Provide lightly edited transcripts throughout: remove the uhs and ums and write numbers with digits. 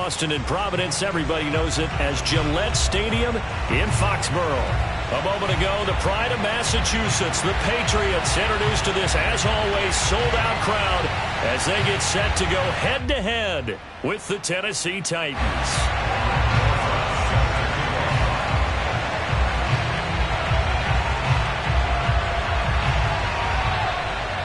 Boston and Providence. Everybody knows it as Gillette Stadium in Foxborough. A moment ago, the pride of Massachusetts, the Patriots, introduced to this, as always, sold-out crowd as they get set to go head-to-head with the Tennessee Titans.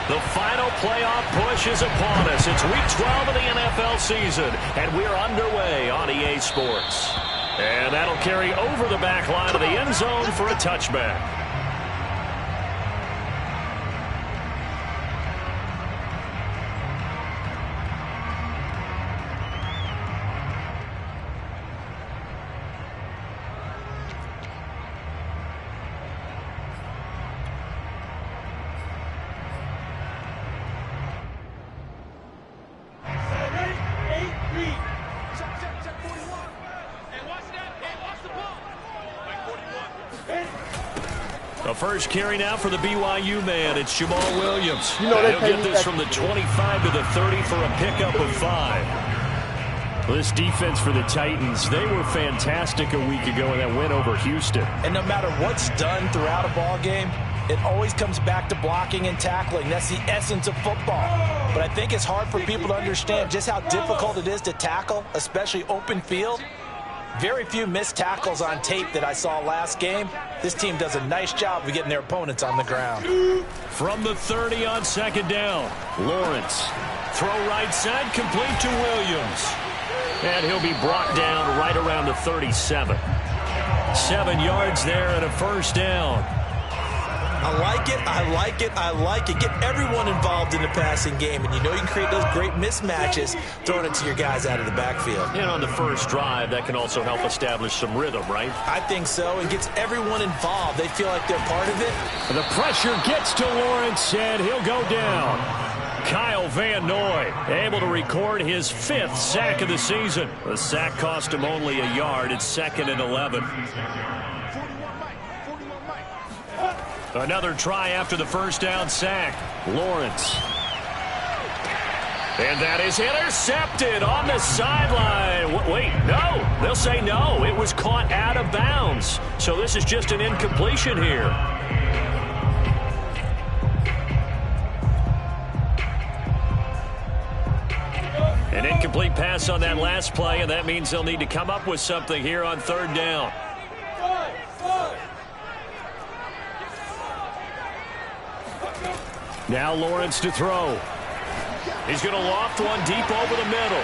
The final playoff push is upon us. It's Week 12 of the NFL season, and we're underway on EA Sports. And that'll carry over the back line of the end zone for a touchback. The first carry now for the BYU man. It's Jamal Williams. He'll get this from the 25 to the 30 for a pickup of 5. This defense for the Titans, they were fantastic a week ago in that win over Houston. And no matter what's done throughout a ball game, it always comes back to blocking and tackling. That's the essence of football. But I think it's hard for people to understand just how difficult it is to tackle, especially open field. Very few missed tackles on tape that I saw last game. This team does a nice job of getting their opponents on the ground. From the 30 on second down, Lawrence. Throw right side, complete to Williams. And he'll be brought down right around the 37. 7 yards there and a first down. I like it, I like it, I like it. Get everyone involved in the passing game, and you know you can create those great mismatches throwing it to your guys out of the backfield. And on the first drive, that can also help establish some rhythm, right? I think so, and gets everyone involved. They feel like they're part of it. The pressure gets to Lawrence, and he'll go down. Kyle Van Noy able to record his 5th sack of the season. The sack cost him only a yard. It's 2nd and 11. Another try after the first down sack. Lawrence. And that is intercepted on the sideline. Wait, no. They'll say no. It was caught out of bounds. So this is just an incompletion here. An incomplete pass on that last play, and that means they'll need to come up with something here on third down. Now Lawrence to throw. He's going to loft one deep over the middle.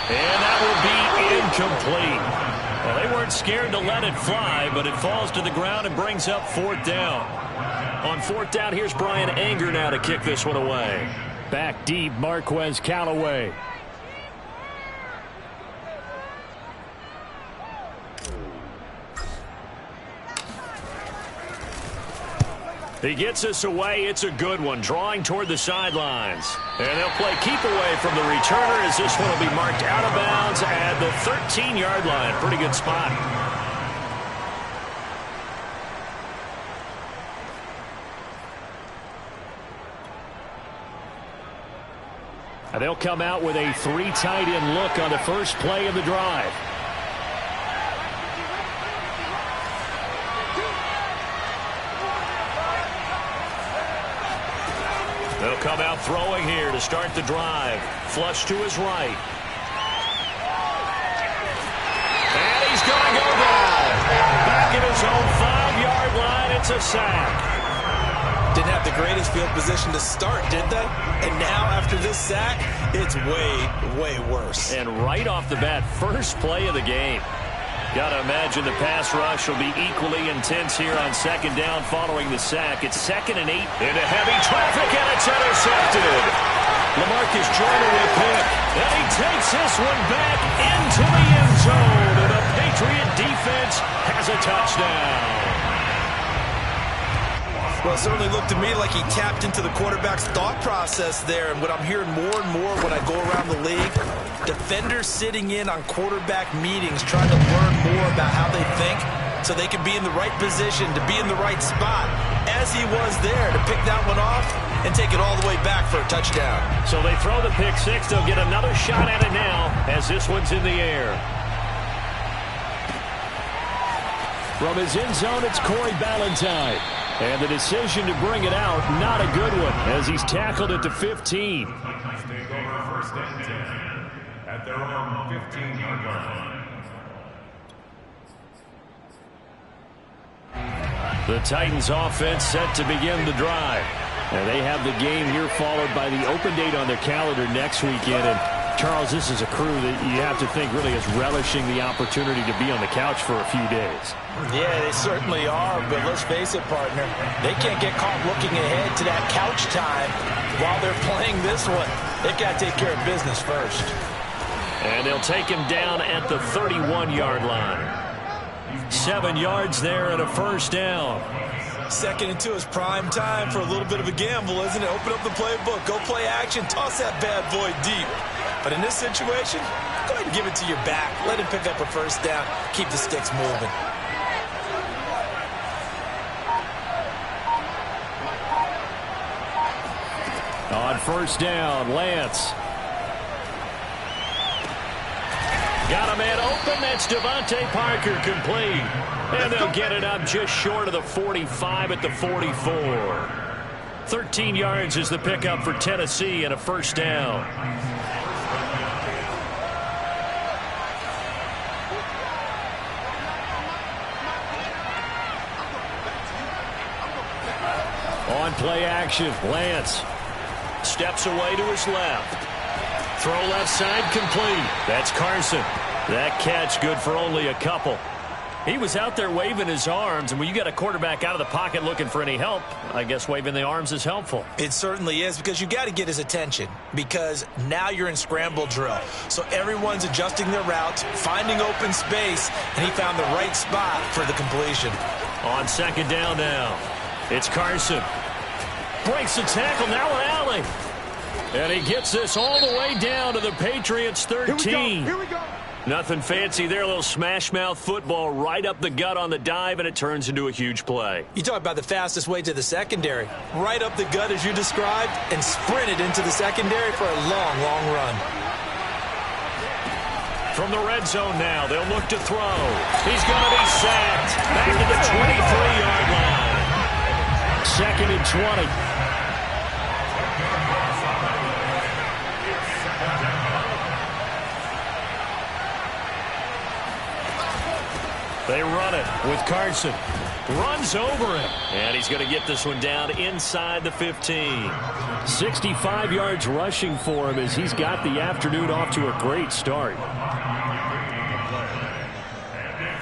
And that will be incomplete. Well, they weren't scared to let it fly, but it falls to the ground and brings up 4th down. On 4th down, here's Brian Anger now to kick this one away. Back deep, Marquez Callaway. He gets us away. It's a good one. Drawing toward the sidelines. And they'll play keep away from the returner as this one will be marked out of bounds at the 13-yard line. Pretty good spot. And they'll come out with a 3 tight end look on the first play of the drive. They'll come out throwing here to start the drive. Flush to his right. And he's going to go down. Back at his own 5-yard line. It's a sack. Didn't have the greatest field position to start, did they? And now after this sack, it's way, way worse. And right off the bat, first play of the game. Got to imagine the pass rush will be equally intense here on second down following the sack. It's 2nd and 8 into heavy traffic, and it's intercepted. LaMarcus Joyner with pick, and he takes this one back into the end zone, and the Patriot defense has a touchdown. Well, it certainly looked to me like he tapped into the quarterback's thought process there. And what I'm hearing more and more when I go around the league, defenders sitting in on quarterback meetings trying to learn more about how they think so they can be in the right position to be in the right spot. yes, he was there to pick that one off and take it all the way back for a touchdown. So they throw the pick six. They'll get another shot at it now as this one's in the air. From his end zone, it's Corey Ballantyne. And the decision to bring it out, not a good one, as he's tackled at the 15. Titans take over first and 10 at their own 15-yard line. The Titans offense set to begin the drive. And they have the game here followed by the open date on their calendar next weekend. And Charles, this is a crew that you have to think really is relishing the opportunity to be on the couch for a few days. Yeah, they certainly are, but let's face it, partner. They can't get caught looking ahead to that couch time while they're playing this one. They've got to take care of business first. And they'll take him down at the 31-yard line. 7 yards there and a first down. 2nd and 2 is prime time for a little bit of a gamble, isn't it? Open up the playbook, go play action, toss that bad boy deep. But in this situation, go ahead and give it to your back. Let him pick up a first down. Keep the sticks moving. On first down, Lance. Got a man open. That's Devontae Parker complete. And they'll get it up just short of the 45 at the 44. 13 yards is the pickup for Tennessee and a first down. On play action, Lance steps away to his left. Throw left side complete. That's Carson. That catch good for only a couple. He was out there waving his arms, and when you get a quarterback out of the pocket looking for any help, I guess waving the arms is helpful. It certainly is, because you got to get his attention, because now you're in scramble drill. So everyone's adjusting their routes, finding open space, and he found the right spot for the completion. On second down now, it's Carson. Breaks the tackle, now an alley. And he gets this all the way down to the Patriots 13. Here we go. Nothing fancy there, a little smash-mouth football right up the gut on the dive, and it turns into a huge play. You talk about the fastest way to the secondary. Right up the gut as you described, and sprinted into the secondary for a long, long run. From the red zone now, they'll look to throw. He's going to be sacked. Back to the 23-yard line. 2nd and 20. They run it with Carson. Runs over it. And he's going to get this one down inside the 15. 65 yards rushing for him as he's got the afternoon off to a great start.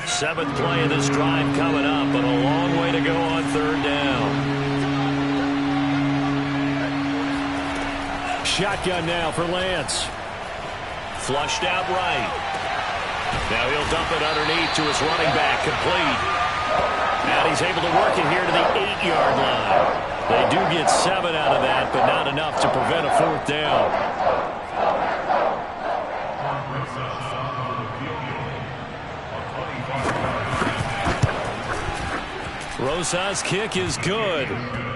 7th play of this drive coming up, but a long way to go on third down. Shotgun now for Lance. Flushed out right. Now he'll dump it underneath to his running back, complete. And he's able to work it here to the 8-yard line. They do get 7 out of that, but not enough to prevent a fourth down. Rosa's kick is good.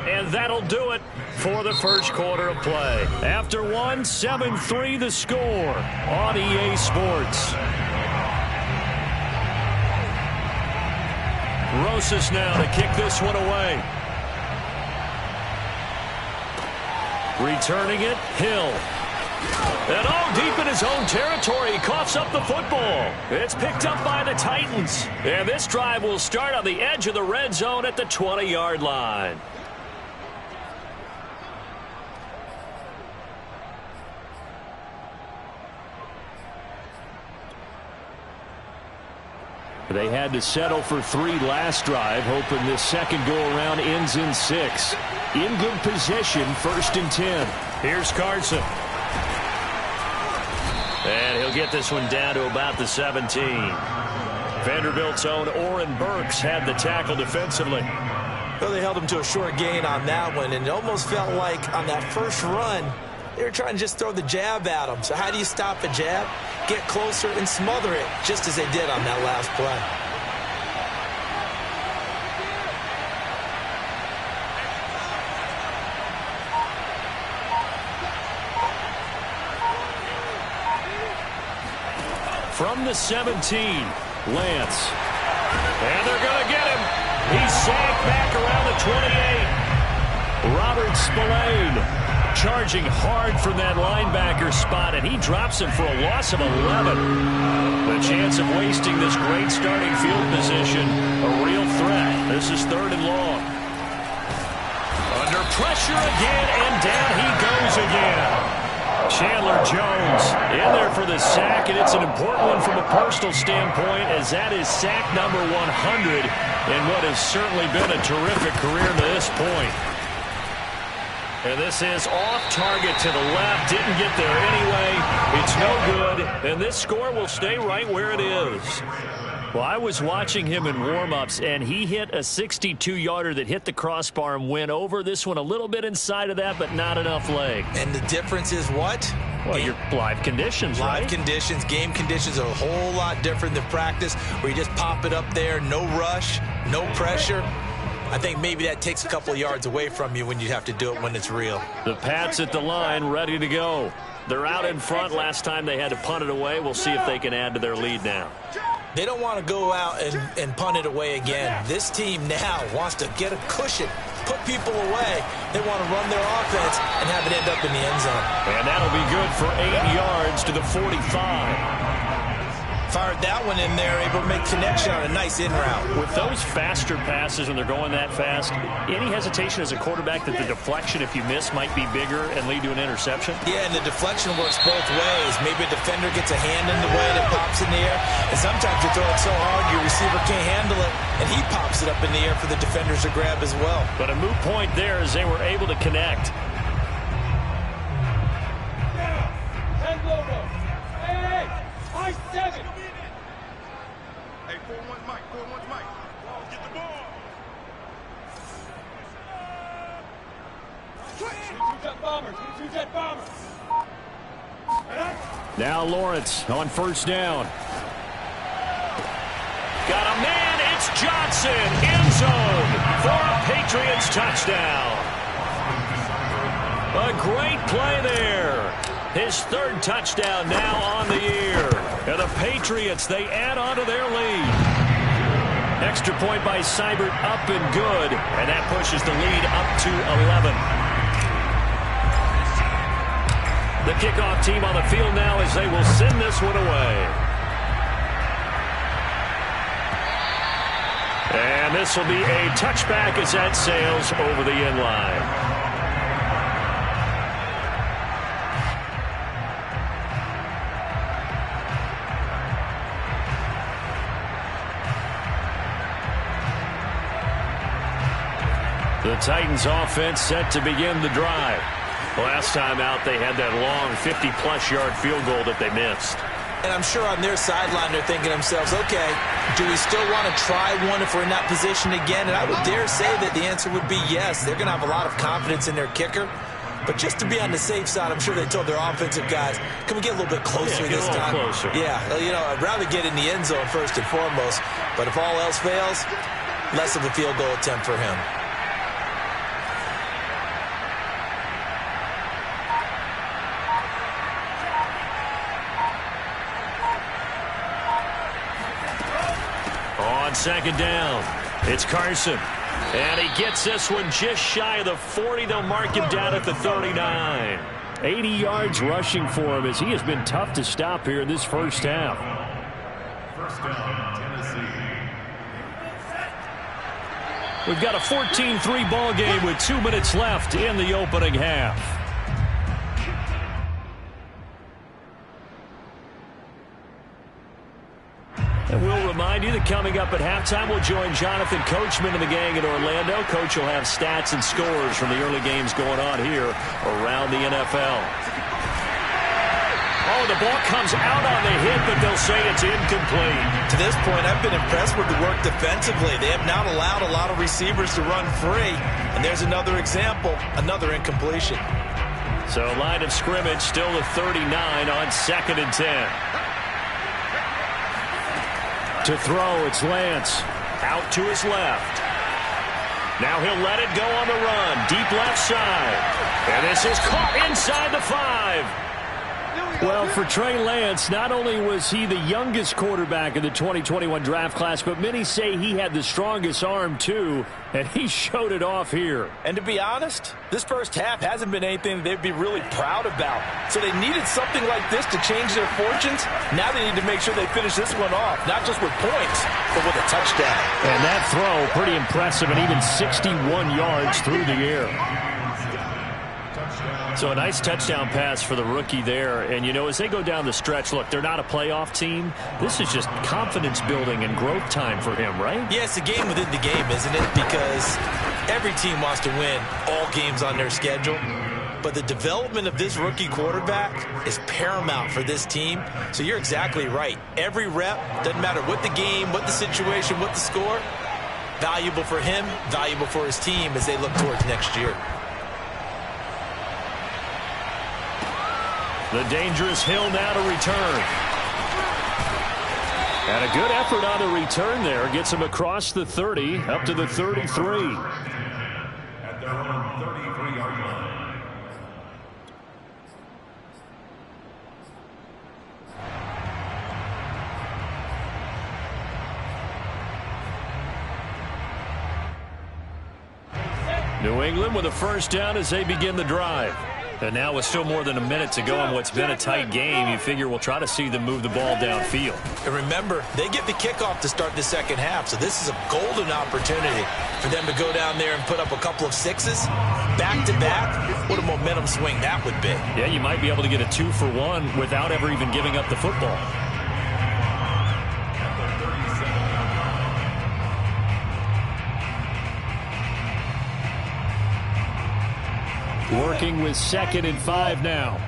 And that'll do it for the first quarter of play. After one, 7-3 the score on EA Sports. Rosas now to kick this one away. Returning it, Hill. And deep in his own territory, he coughs up the football. It's picked up by the Titans. And this drive will start on the edge of the red zone at the 20-yard line. They had to settle for 3 last drive, hoping this second go-around ends in 6. In good position, 1st and 10. Here's Carson. And he'll get this one down to about the 17. Vanderbilt's own Oren Burks had the tackle defensively. Well, they held him to a short gain on that one, and it almost felt like on that first run, they were trying to just throw the jab at him. So how do you stop a jab? Get closer and smother it, just as they did on that last play. From the 17, Lance. And they're going to get him. He's sacked back around the 28. Robert Spillane charging hard from that linebacker spot, and he drops him for a loss of 11. The chance of wasting this great starting field position, a real threat. This is 3rd and long. Under pressure again, and down he goes again. Chandler Jones in there for the sack, and it's an important one from a personal standpoint, as that is sack number 100 in what has certainly been a terrific career to this point. And this is off target to the left. Didn't get there anyway. It's no good, and this score will stay right where it is. Well, I was watching him in warm-ups, and he hit a 62-yarder that hit the crossbar and went over. This one a little bit inside of that, but not enough leg. And the difference is what? Well, your live conditions, right? Live conditions, game conditions are a whole lot different than practice, where you just pop it up there, no rush, no pressure. I think maybe that takes a couple of yards away from you when you have to do it when it's real. The Pats at the line, ready to go. They're out in front. Last time they had to punt it away. We'll see if they can add to their lead now. They don't want to go out and punt it away again. This team now wants to get a cushion, put people away. They want to run their offense and have it end up in the end zone. And that'll be good for 8 yards to the 45. Fired that one in there, able to make connection on a nice in route. With those faster passes when they're going that fast, any hesitation as a quarterback that the deflection, if you miss, might be bigger and lead to an interception? Yeah, and the deflection works both ways. Maybe a defender gets a hand in the way that pops in the air, and sometimes you throw it so hard your receiver can't handle it, and he pops it up in the air for the defenders to grab as well. But a moot point there as they were able to connect. Now Lawrence on 1st down. Got a man. It's Johnson. End zone for a Patriots touchdown. A great play there. His 3rd touchdown now on the year. And the Patriots, they add on to their lead. Extra point by Seibert, up and good. And that pushes the lead up to 11. The kickoff team on the field now as they will send this one away. And this will be a touchback as that sails over the end line. The Titans offense set to begin the drive. Last time out, they had that long 50-plus yard field goal that they missed. And I'm sure on their sideline they're thinking to themselves, okay, do we still want to try one if we're in that position again? And I would dare say that the answer would be yes. They're going to have a lot of confidence in their kicker. But just to be on the safe side, I'm sure they told their offensive guys, can we get a little bit closer this time? Closer. Yeah, you know, I'd rather get in the end zone first and foremost. But if all else fails, less of a field goal attempt for him. On 2nd down, it's Carson. And he gets this one just shy of the 40. They'll mark him down at the 39. 80 yards rushing for him as he has been tough to stop here in this first half. 1st down, Tennessee. We've got a 14-3 ball game with 2 minutes left in the opening half. And we'll remind you that coming up at halftime, we'll join Jonathan Coachman and the gang in Orlando. Coach will have stats and scores from the early games going on here around the NFL. Oh, the ball comes out on the hit, but they'll say it's incomplete. To this point, I've been impressed with the work defensively. They have not allowed a lot of receivers to run free. And there's another example, another incompletion. So line of scrimmage still the 39 on 2nd and 10. To throw, it's Lance. Out to his left. Now he'll let it go on the run. Deep left side. And this is caught inside the 5. Well, for Trey Lance, not only was he the youngest quarterback in the 2021 draft class, but many say he had the strongest arm, too, and he showed it off here. And to be honest, this first half hasn't been anything they'd be really proud about. So they needed something like this to change their fortunes. Now they need to make sure they finish this one off, not just with points, but with a touchdown. And that throw, pretty impressive, and even 61 yards through the air. So a nice touchdown pass for the rookie there. And, you know, as they go down the stretch, look, they're not a playoff team. This is just confidence building and growth time for him, right? Yeah, it's a game within the game, isn't it? Because every team wants to win all games on their schedule. But the development of this rookie quarterback is paramount for this team. So you're exactly right. Every rep, doesn't matter what the game, what the situation, what the score, valuable for him, valuable for his team as they look towards next year. The dangerous Hill now to return. And a good effort on the return there. Gets him across the 30, up to the 33. At their own 33-yard line. New England with a first down as they begin the drive. And now with still more than a minute to go in what's been a tight game, you figure we'll try to see them move the ball downfield. And remember, they get the kickoff to start the second half, so this is a golden opportunity for them to go down there and put up a couple of sixes back-to-back. What a momentum swing that would be. Yeah, you might be able to get a 2-for-1 without ever even giving up the football. Working with 2nd and 5 now.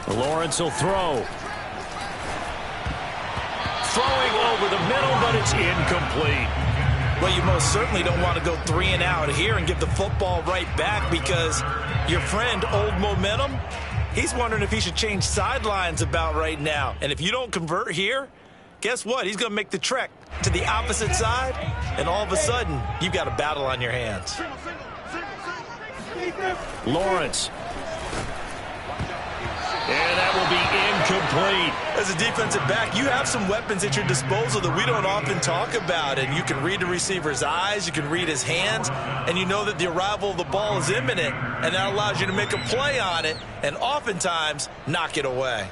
Lawrence will throw. Throwing over the middle, but it's incomplete. Well, you most certainly don't want to go 3 and out here and give the football right back because your friend, Old Momentum, he's wondering if he should change sidelines about right now. And if you don't convert here, guess what? He's going to make the trek to the opposite side, and all of a sudden, you've got a battle on your hands. Lawrence. And that will be incomplete. As a defensive back, you have some weapons at your disposal that we don't often talk about, and you can read the receiver's eyes, you can read his hands, and you know that the arrival of the ball is imminent, and that allows you to make a play on it, and oftentimes knock it away.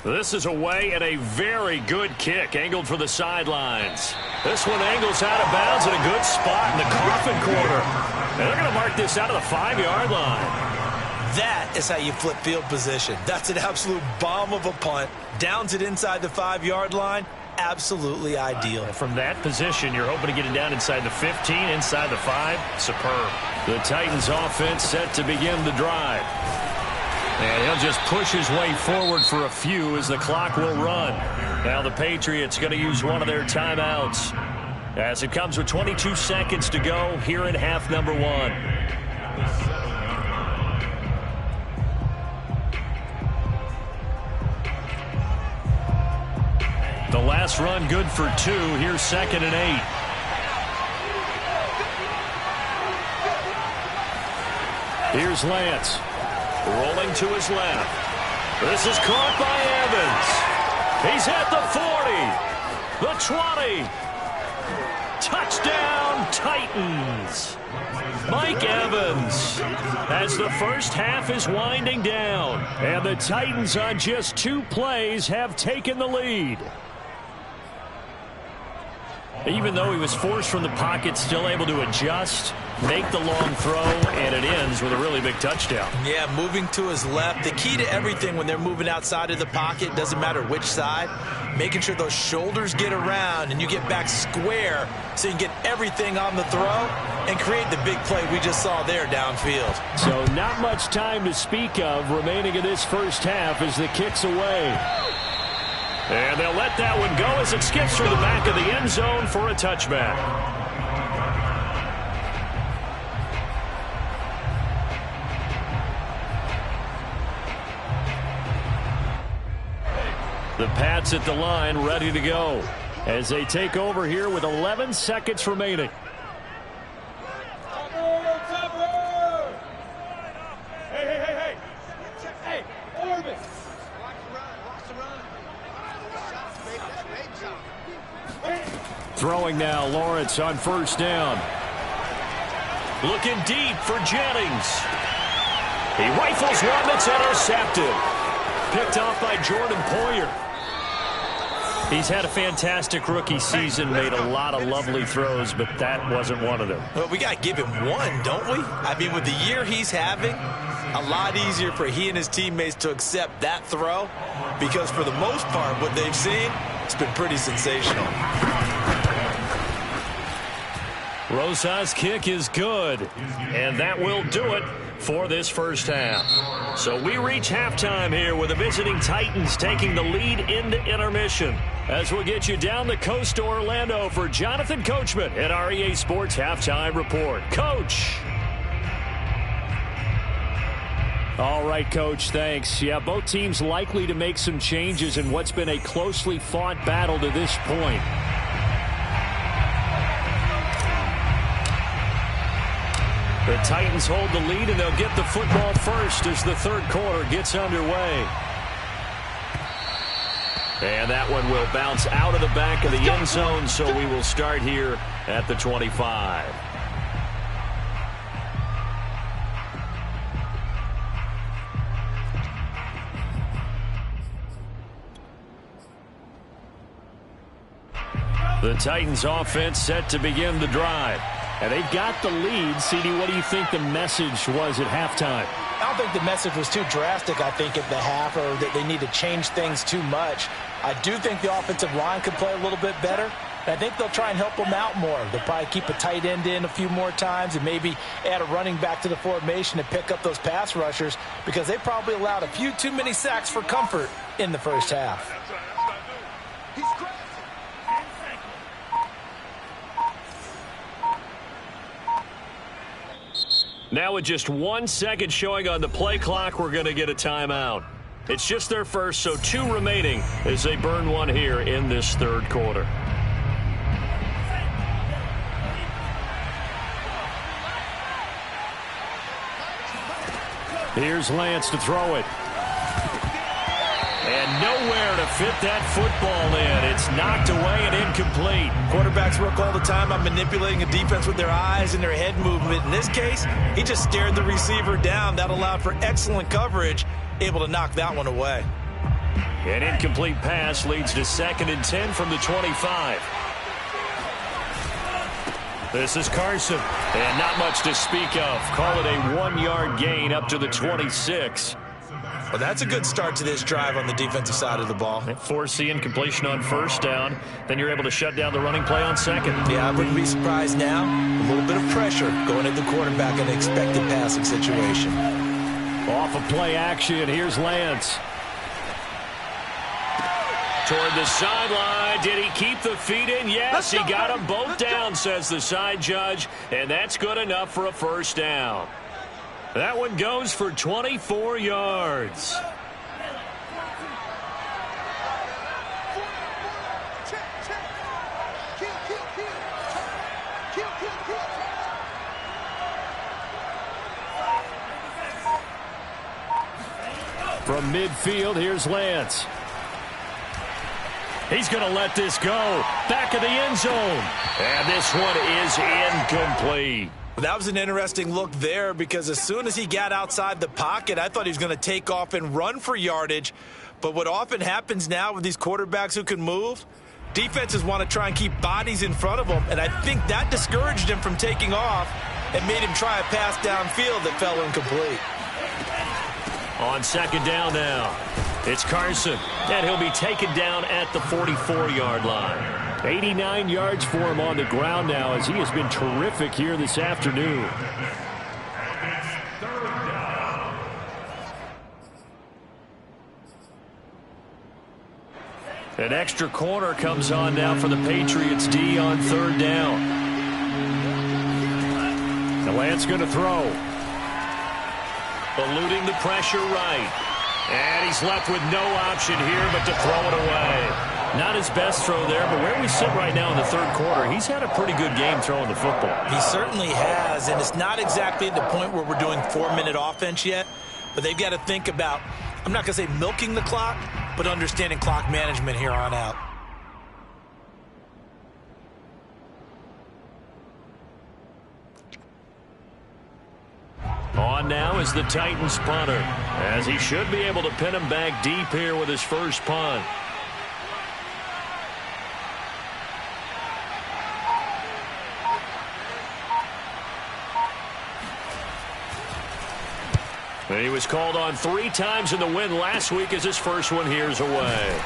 This is away and a very good kick, angled for the sidelines. This one angles out of bounds in a good spot in the coffin corner. And they're going to mark this out of the 5-yard line. That is how you flip field position. That's an absolute bomb of a punt. Downs it inside the 5-yard line. Absolutely ideal. From that position, you're hoping to get it down inside the 15, inside the 5. Superb. The Titans offense set to begin the drive. And he'll just push his way forward for a few as the clock will run. Now the Patriots going to use one of their timeouts as it comes with 22 seconds to go here in half number 1. The last run good for 2. Here's 2nd and 8. Here's Lance. Rolling to his left. This is caught by Evans. He's at the 40. The 20. Touchdown, Titans. Mike Evans as the first half is winding down. And the Titans on just 2 plays have taken the lead. Even though he was forced from the pocket, still able to adjust, make the long throw, and it ends with a really big touchdown. Yeah, moving to his left. The key to everything when they're moving outside of the pocket, doesn't matter which side, making sure those shoulders get around and you get back square so you can get everything on the throw and create the big play we just saw there downfield. So not much time to speak of remaining in this first half as the kick's away. And they'll let that one go as it skips through the back of the end zone for a touchback. The Pats at the line, ready to go as they take over here with 11 seconds remaining. Throwing now, Lawrence on first down. Looking deep for Jennings. He rifles one that's intercepted. Picked off by Jordan Poyer. He's had a fantastic rookie season, made a lot of lovely throws, but that wasn't one of them. Well, we got to give him one, don't we? I mean, with the year he's having, a lot easier for he and his teammates to accept that throw because for the most part, what they've seen, it's been pretty sensational. Rosa's kick is good, and that will do it for this first half. So we reach halftime here with the visiting Titans taking the lead into intermission. As we'll get you down the coast to Orlando for Jonathan Coachman at our EA Sports Halftime Report. Coach. All right, Coach, thanks. Yeah, both teams likely to make some changes in what's been a closely fought battle to this point. The Titans hold the lead, and they'll get the football first as the third quarter gets underway. And that one will bounce out of the back of the end zone, so we will start here at the 25. The Titans offense set to begin the drive. And they've got the lead. CD, what do you think the message was at halftime? I don't think the message was too drastic, I think, at the half, or that they need to change things too much. I do think the offensive line could play a little bit better. And I think they'll try and help them out more. They'll probably keep a tight end in a few more times and maybe add a running back to the formation to pick up those pass rushers because they probably allowed a few too many sacks for comfort in the first half. Now with just 1 second showing on the play clock, we're going to get a timeout. It's just their first, so 2 remaining as they burn one here in this third quarter. Here's Lance to throw it. And nowhere to fit that football in. It's knocked away and incomplete. Quarterbacks work all the time on manipulating a defense with their eyes and their head movement. In this case, he just stared the receiver down. That allowed for excellent coverage, able to knock that one away. An incomplete pass leads to 2nd and 10 from the 25. This is Carson. And not much to speak of. Call it a 1-yard gain up to the 26. Well, that's a good start to this drive on the defensive side of the ball. Force the incompletion on first down. Then you're able to shut down the running play on second. Yeah, I wouldn't be surprised now. A little bit of pressure going at the quarterback in an expected passing situation. Off of play action, here's Lance. Toward the sideline. Did he keep the feet in? Yes, he got them both down, says the side judge. And that's good enough for a first down. That one goes for 24 yards. From midfield, here's Lance. He's going to let this go. Back of the end zone. And this one is incomplete. That was an interesting look there because as soon as he got outside the pocket, I thought he was going to take off and run for yardage. But what often happens now with these quarterbacks who can move, defenses want to try and keep bodies in front of them. And I think that discouraged him from taking off and made him try a pass downfield that fell incomplete. On second down now, it's Carson. And he'll be taken down at the 44-yard line. 89 yards for him on the ground now as he has been terrific here this afternoon. An extra corner comes on now for the Patriots D on third down. The Lance going to throw. Eluding the pressure right. And he's left with no option here but to throw it away. Not his best throw there, but where we sit right now in the third quarter, he's had a pretty good game throwing the football. He certainly has, and it's not exactly at the point where we're doing 4-minute offense yet, but they've got to think about, I'm not going to say milking the clock, but understanding clock management here on out. On now is the Titans punter, as he should be able to pin him back deep here with his first punt. And he was called on 3 times in the win last week as his first one here's away.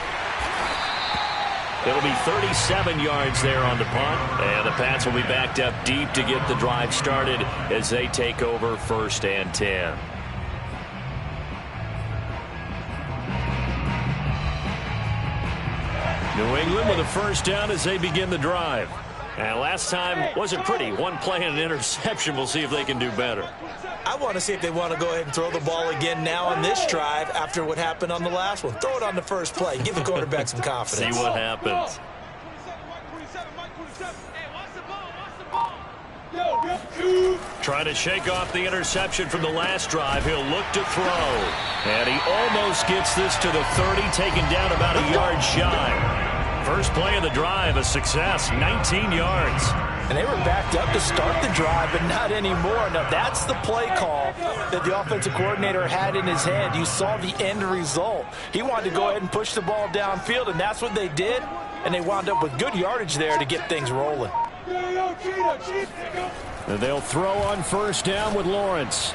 It'll be 37 yards there on the punt. And the Pats will be backed up deep to get the drive started as they take over 1st and 10. New England with a first down as they begin the drive. And last time wasn't pretty. One play and an interception. We'll see if they can do better. I want to see if they want to go ahead and throw the ball again now on this drive after what happened on the last one. Throw it on the first play. Give the quarterback some confidence. See what happens. Trying to shake off the interception from the last drive. He'll look to throw. And he almost gets this to the 30, taken down about a yard shy. First play of the drive, a success, 19 yards. And they were backed up to start the drive, but not anymore. Now, that's the play call that the offensive coordinator had in his head. You saw the end result. He wanted to go ahead and push the ball downfield, and that's what they did. And they wound up with good yardage there to get things rolling. And they'll throw on first down with Lawrence.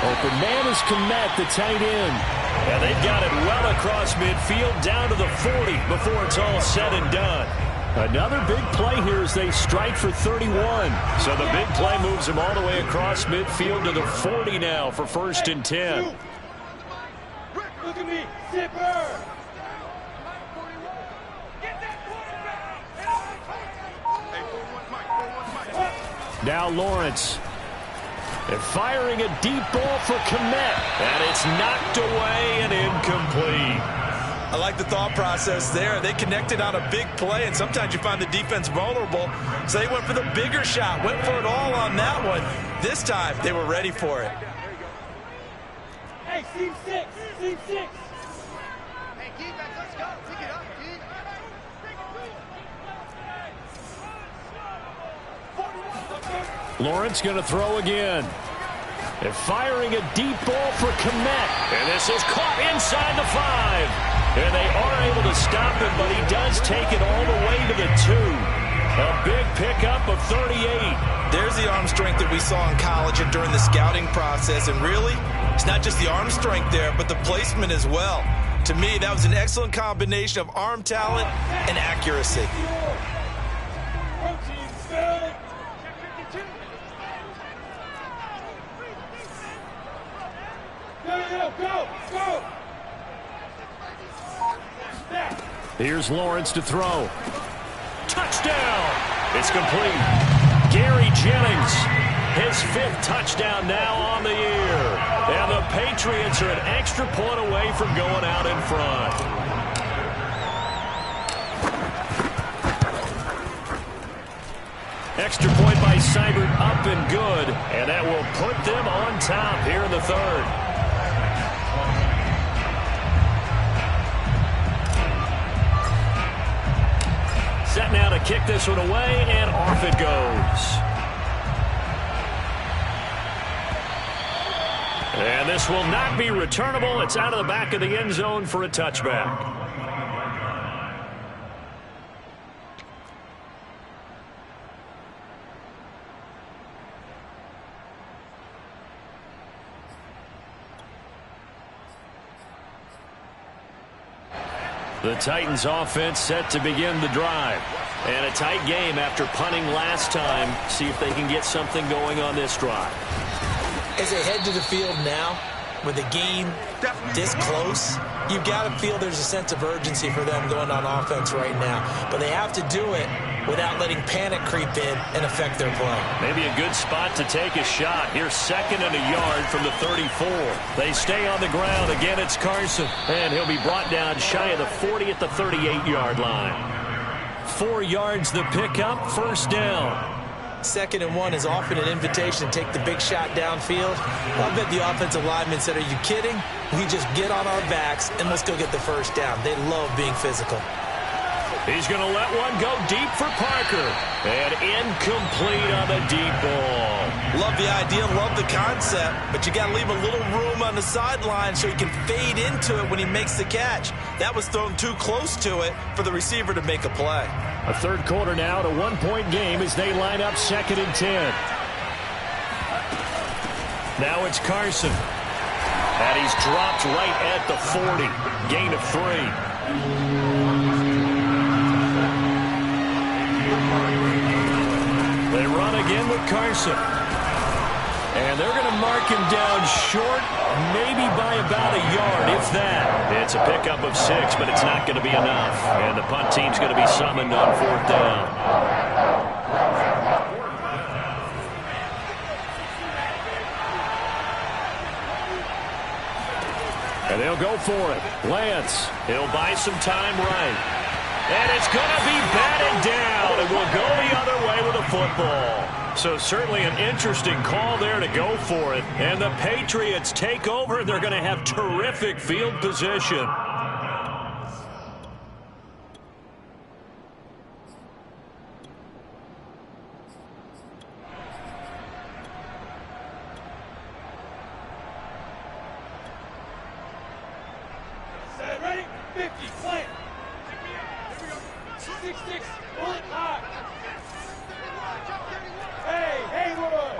Open man is Kmet, the tight end. And they've got it well across midfield down to the 40 before it's all said and done. Another big play here as they strike for 31. So the big play moves them all the way across midfield to the 40 now for 1st and 10. Look at me, zipper. Now Lawrence. And firing a deep ball for Kmet. And it's knocked away and incomplete. I like the thought process there. They connected on a big play, and sometimes you find the defense vulnerable. So they went for the bigger shot, went for it all on that one. This time, they were ready for it. Hey, team 6, team 6. Hey, defense, let's go. Pick it up, Keith. Lawrence going to throw again. And firing a deep ball for Kmet. And this is caught inside the 5. And they are able to stop him, but he does take it all the way to the 2. A big pickup of 38. There's the arm strength that we saw in college and during the scouting process. And really, it's not just the arm strength there, but the placement as well. To me, that was an excellent combination of arm talent and accuracy. Go! Here's Lawrence to throw. Touchdown! It's complete. Gary Jennings, his 5th touchdown now on the year. And the Patriots are an extra point away from going out in front. Extra point by Seibert, up and good. And that will put them on top here in the 3rd. Set now to kick this one away, and off it goes. And this will not be returnable. It's out of the back of the end zone for a touchback. The Titans offense set to begin the drive. And a tight game after punting last time. See if they can get something going on this drive. As they head to the field now, with the game this close, you've got to feel there's a sense of urgency for them going on offense right now. But they have to do it without letting panic creep in and affect their play. Maybe a good spot to take a shot. Here's 2nd and a yard from the 34. They stay on the ground. Again, it's Carson. And he'll be brought down shy of the 40 at the 38-yard line. 4 yards the pickup, 1st down. 2nd and 1 is often an invitation to take the big shot downfield. I bet the offensive lineman said, are you kidding? We just get on our backs and let's go get the 1st down. They love being physical. He's going to let one go deep for Parker. And incomplete on the deep ball. Love the idea, love the concept, but you got to leave a little room on the sideline so he can fade into it when he makes the catch. That was thrown too close to it for the receiver to make a play. A 3rd quarter now, a 1-point game as they line up 2nd and 10. Now it's Carson. And he's dropped right at the 40. Gain of 3. They run again with Carson. And they're going to mark him down short, maybe by about a yard, if that. It's a pickup of 6, but it's not going to be enough. And the punt team's going to be summoned on 4th down. And they'll go for it. Lance, he'll buy some time right. And it's going to be batted down, and will go the other way with a football. So certainly an interesting call there to go for it. And the Patriots take over. They're going to have terrific field position. Set, ready? 50, plant. 6-6, pull it high. Hey, Haywood.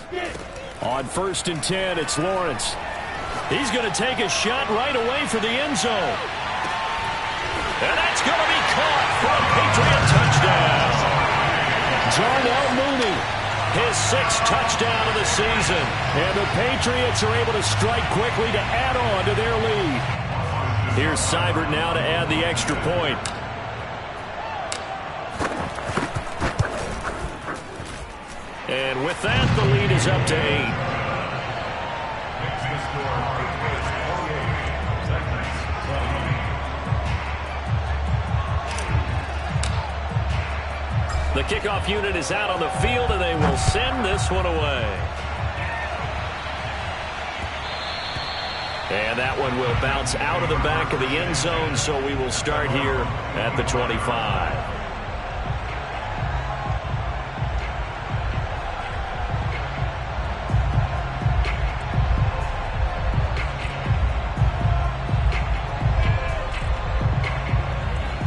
Get it. On 1st and 10, it's Lawrence. He's going to take a shot right away for the end zone. And that's going to be caught for a Patriot touchdown. Darnell Mooney, his 6th touchdown of the season. And the Patriots are able to strike quickly to add on to their lead. Here's Seibert now to add the extra point. And with that, the lead is up to 8. The kickoff unit is out on the field, and they will send this one away. And that one will bounce out of the back of the end zone, so we will start here at the 25.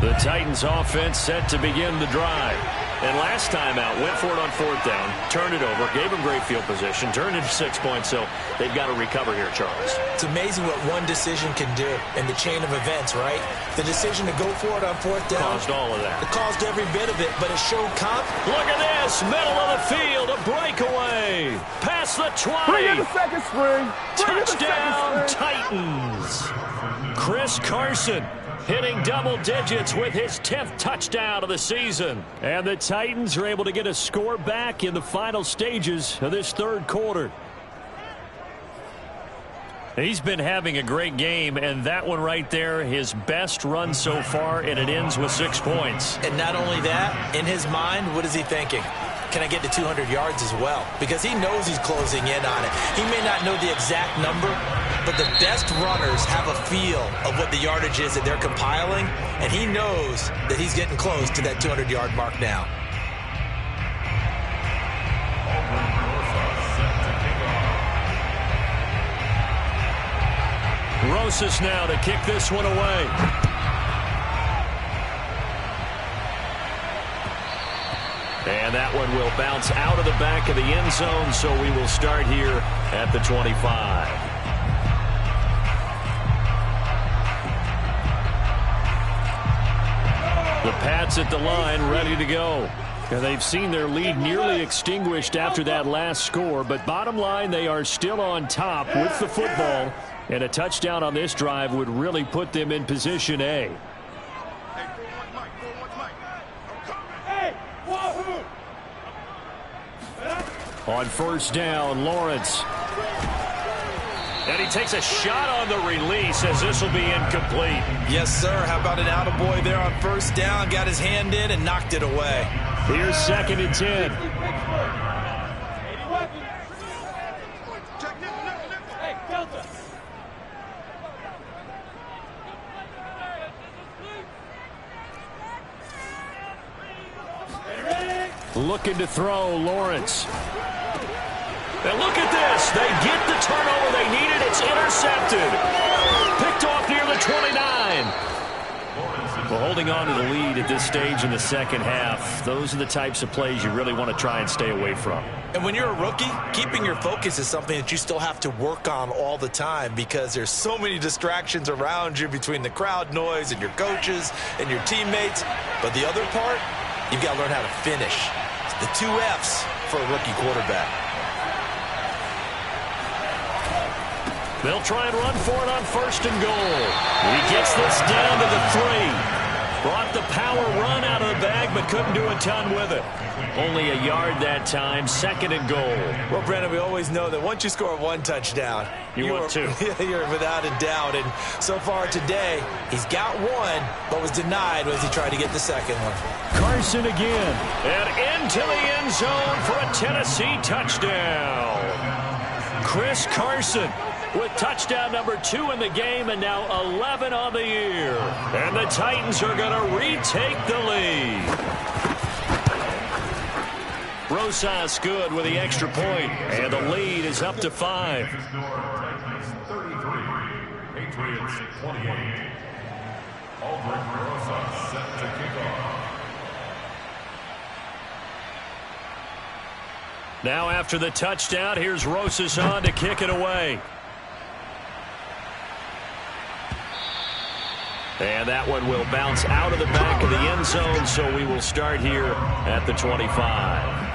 The Titans offense set to begin the drive. And last time out, went for it on 4th down, turned it over, gave them great field position, turned into 6 points, so they've got to recover here, Charles. It's amazing what one decision can do in the chain of events, right? The decision to go for it on 4th down. Caused all of that. It caused every bit of it, but it showed Look at this, middle of the field, a breakaway, past the 20. Bring in the second string. Touchdown, Titans. Chris Carson hitting double digits with his 10th touchdown of the season. And the Titans are able to get a score back in the final stages of this 3rd quarter. He's been having a great game, and that one right there, his best run so far, and it ends with 6 points. And not only that, in his mind, what is he thinking? Can I get to 200 yards as well? Because he knows he's closing in on it. He may not know the exact number, but the best runners have a feel of what the yardage is that they're compiling, and he knows that he's getting close to that 200-yard mark now. Rosas now to kick this one away. And that one will bounce out of the back of the end zone, so we will start here at the 25. The Pats at the line, ready to go. And they've seen their lead nearly extinguished after that last score, but bottom line, they are still on top with the football And a touchdown on this drive would really put them in position A. Hey, wahoo! On first down, Lawrence. And he takes a shot on the release as this will be incomplete. Yes, sir. How about an attaboy there on first down? Got his hand in and knocked it away. Here's 2nd and 10. Hey, Delta. Looking to throw, Lawrence. And look at this. They get the turnover they needed. It's intercepted. Picked off near the 29. Well, holding on to the lead at this stage in the second half, those are the types of plays you really want to try and stay away from. And when you're a rookie, keeping your focus is something that you still have to work on all the time because there's so many distractions around you between the crowd noise and your coaches and your teammates. But the other part, you've got to learn how to finish. It's the 2 F's for a rookie quarterback. They'll try and run for it on first and goal. He gets this down to the 3. Brought the power run out of the bag, but couldn't do a ton with it. Only a yard that time, 2nd and goal. Well, Brandon, we always know that once you score 1 touchdown, you want 2. You're without a doubt. And so far today, he's got 1, but was denied as he tried to get the 2nd one. Carson again. And into the end zone for a Tennessee touchdown. Chris Carson with touchdown number 2 in the game and now 11 on the year. And the Titans are going to retake the lead. Rosas good with the extra point, and the lead is up to 5. Titans 33, Patriots 28. Aldrich Rosas set to kick off. Now after the touchdown, here's Rosas on to kick it away. And that one will bounce out of the back of the end zone, so we will start here at the 25.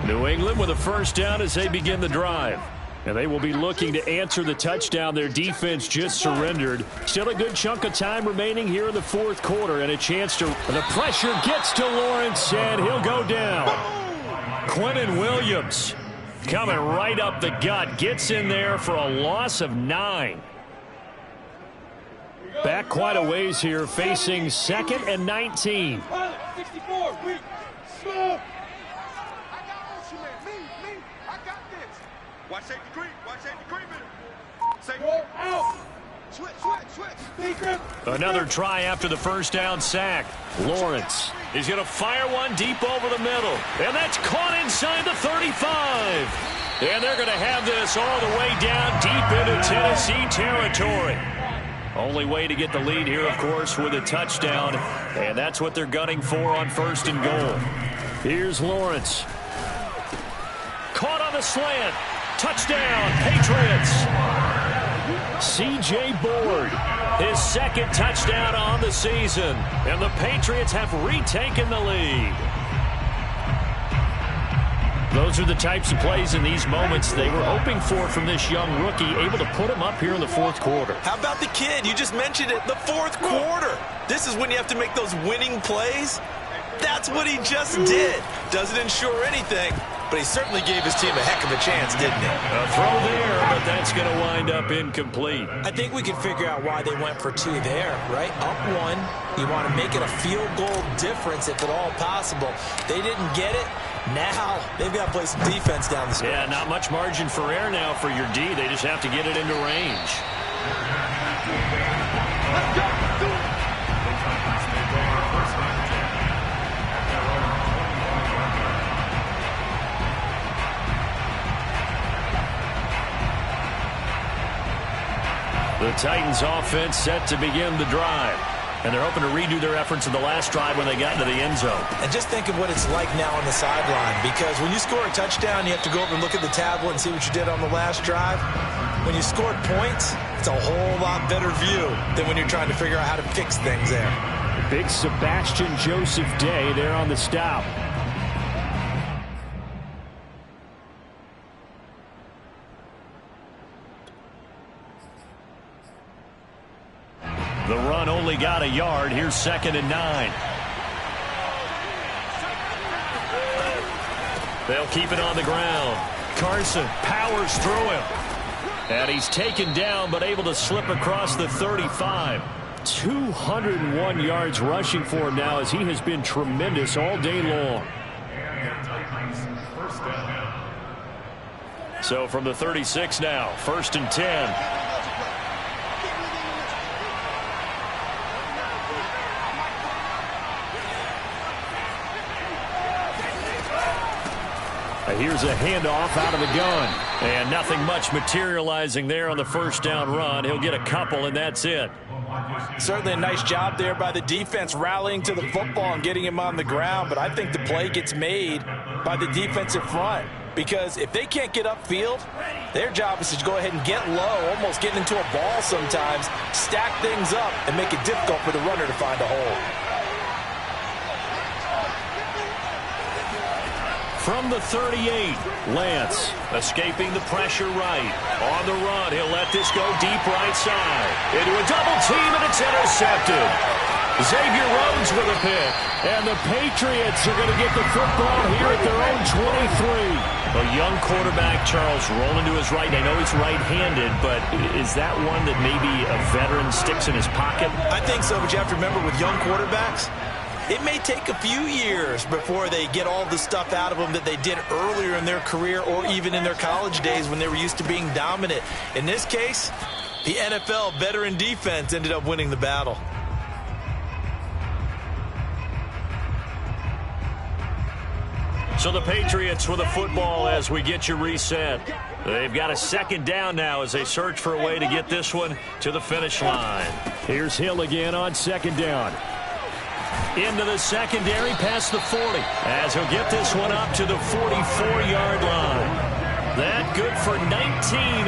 New England with a first down as they begin the drive. And they will be looking to answer the touchdown their defense just surrendered. Still a good chunk of time remaining here in the 4th quarter and a chance to... The pressure gets to Lawrence, and he'll go down. Quentin Williams coming right up the gut. Gets in there for a loss of 9. Back quite a ways here, facing 2nd and 19. 64, weak, slow. Watch safety creep. Watch safety creeping. Roll out. Switch. Another try after the first down sack. Lawrence is going to fire one deep over the middle. And that's caught inside the 35. And they're going to have this all the way down deep into Tennessee territory. Only way to get the lead here, of course, with a touchdown. And that's what they're gunning for on first and goal. Here's Lawrence. Caught on the slant. Touchdown, Patriots. C.J. Board, his 2nd touchdown on the season. And the Patriots have retaken the lead. Those are the types of plays in these moments they were hoping for from this young rookie, able to put him up here in the 4th quarter. How about the kid? You just mentioned it, the 4th quarter. This is when you have to make those winning plays. That's what he just did. Doesn't ensure anything, but he certainly gave his team a heck of a chance, didn't he? A throw there, but that's going to wind up incomplete. I think we can figure out why they went for 2 there, right? Up 1. You want to make it a field goal difference if at all possible. They didn't get it. Now they've got to play some defense down the stretch. Yeah, not much margin for error now for your D. They just have to get it into range. Let's go. Do it. The Titans offense set to begin the drive. And they're hoping to redo their efforts in the last drive when they got into the end zone. And just think of what it's like now on the sideline, because when you score a touchdown, you have to go over and look at the tablet and see what you did on the last drive. When you scored points, it's a whole lot better view than when you're trying to figure out how to fix things there. Big Sebastian Joseph Day there on the stop. The run only got a yard. Here's 2nd and 9. They'll keep it on the ground. Carson powers through him. And he's taken down but able to slip across the 35. 201 yards rushing for him now as he has been tremendous all day long. So from the 36 now, 1st and 10. Here's a handoff out of the gun. And nothing much materializing there on the 1st down run. He'll get a couple, and that's it. Certainly a nice job there by the defense rallying to the football and getting him on the ground. But I think the play gets made by the defensive front. Because if they can't get upfield, their job is to go ahead and get low, almost getting into a ball sometimes, stack things up, and make it difficult for the runner to find a hole. From the 38, Lance escaping the pressure right. On the run, he'll let this go deep right side. Into a double team, and it's intercepted. Xavier Rhodes with a pick. And the Patriots are going to get the football here at their own 23. A young quarterback, Charles, rolling to his right. I know he's right-handed, but is that one that maybe a veteran sticks in his pocket? I think so, but you have to remember with young quarterbacks, it may take a few years before they get all the stuff out of them that they did earlier in their career or even in their college days when they were used to being dominant. In this case, the NFL veteran defense ended up winning the battle. So the Patriots with the football as we get you reset. They've got a 2nd down now as they search for a way to get this one to the finish line. Here's Hill again on 2nd down. Into the secondary past the 40 as he'll get this one up to the 44-yard line. That good for 19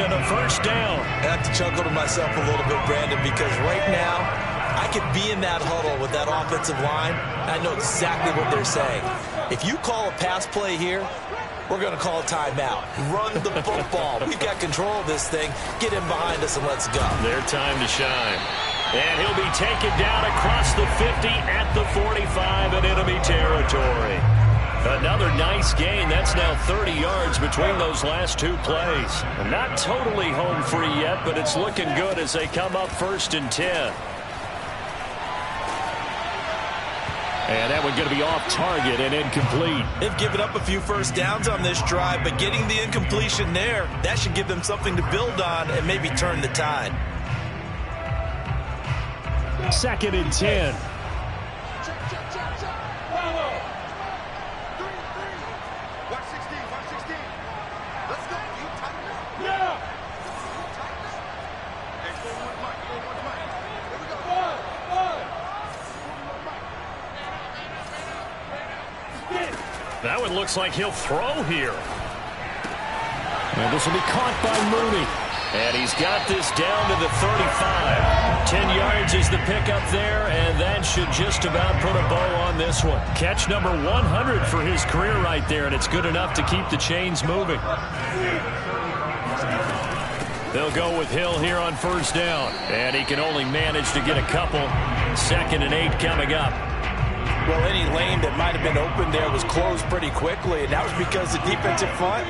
and a 1st down. I have to chuckle to myself a little bit, Brandon, because right now I could be in that huddle with that offensive line. I know exactly what they're saying. If you call a pass play here, we're going to call a timeout. Run the football. We've got control of this thing. Get in behind us and let's go. Their time to shine. And he'll be taken down across the 50 at the 45 and enemy territory. Another nice gain. That's now 30 yards between those last 2 plays. Not totally home free yet, but it's looking good as they come up 1st and 10. And that one's going to be off target and incomplete. They've given up a few 1st downs on this drive, but getting the incompletion there, that should give them something to build on and maybe turn the tide. 2nd and 10. Watch 16, watch 16. Let's go. You tighten up. Yeah. Hey, score one mic. Here we go. That one looks like he'll throw here. And this will be caught by Mooney. And he's got this down to the 35. 10 yards is the pickup there, and that should just about put a bow on this one. Catch number 100 for his career right there, and it's good enough to keep the chains moving. They'll go with Hill here on 1st down, and he can only manage to get a couple. 2nd and 8 coming up. Well, any lane that might have been open there was closed pretty quickly, and that was because the defensive front,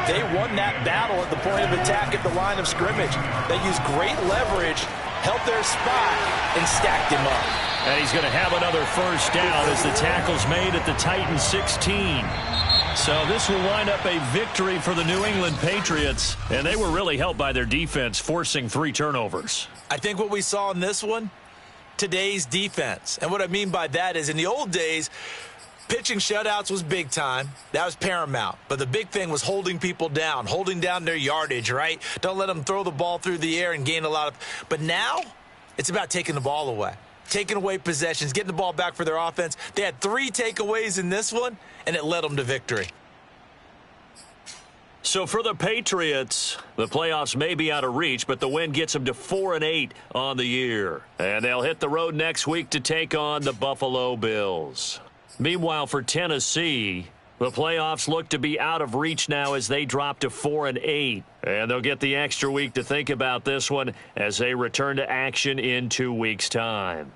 they won that battle at the point of attack at the line of scrimmage. They used great leverage, held their spot, and stacked him up. And he's going to have another 1st down as the tackle's made at the Titans 16. So this will wind up a victory for the New England Patriots, and they were really helped by their defense forcing 3 turnovers. I think what we saw in this one, today's defense. And what I mean by that is in the old days, pitching shutouts was big time. That was paramount. But the big thing was holding people down, holding down their yardage, right? Don't let them throw the ball through the air and gain a lot of. But now it's about taking the ball away, taking away possessions, getting the ball back for their offense. They had 3 takeaways in this one, and it led them to victory. So for the Patriots, the playoffs may be out of reach, but the win gets them to 4-8 on the year. And they'll hit the road next week to take on the Buffalo Bills. Meanwhile, for Tennessee, The playoffs look to be out of reach now as they drop to 4-8. And they'll get the extra week to think about this one as they return to action in 2 weeks' time.